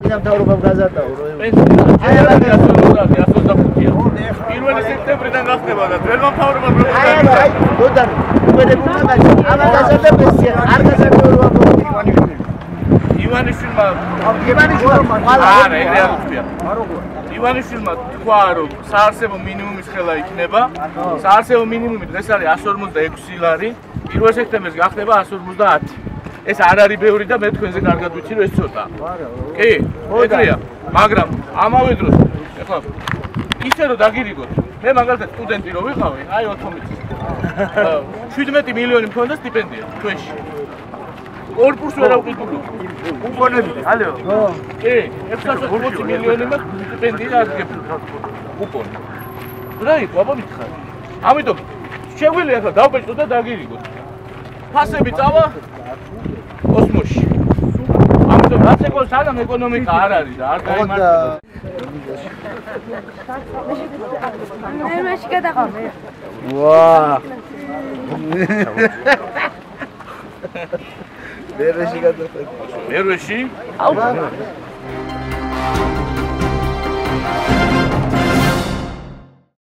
დამთავრებამ გაზარდაო პირველი სექტემბრიდან გახდება და ძველ მომთავრებამ ივანიშვილმა თქვა რომ საარსებო მინიმუმის ხელა იქნება საარსებო მინიმუმი დღეს არის 156 ლარი 1 სექტემბერს გახდება 150 ეს არ არის ბევრი და მე თქვენზე კარგად ვიცი რომ ეს ცოტა კი ეგრეა მაგრამ ამავე დროს ეხლა ისე რომ დაგირიგოთ მე მაგალითად სტუდენტი რო ვიყავი აი 90 17 მილიონი მქონდა სტიპენდია ჩვენში კორპუსი ვერ ავყიდულო უპონები ალო ხო კი 620 მილიონი მაქვს სტიპენდია აღგებულ უპონი რაი ბაბა მითხარ ამიტომ შეგვიძლია ახლა დავბეჭდო და დაგირიგოთ ფასები წავა კოსმოსში ამიტომ რაც ეკოს საგამ ეკონომიკა არ არის და არ გაიმართება მე მაშინ გადაყავ ვა მერვეში გადაყავ მერვეში აუ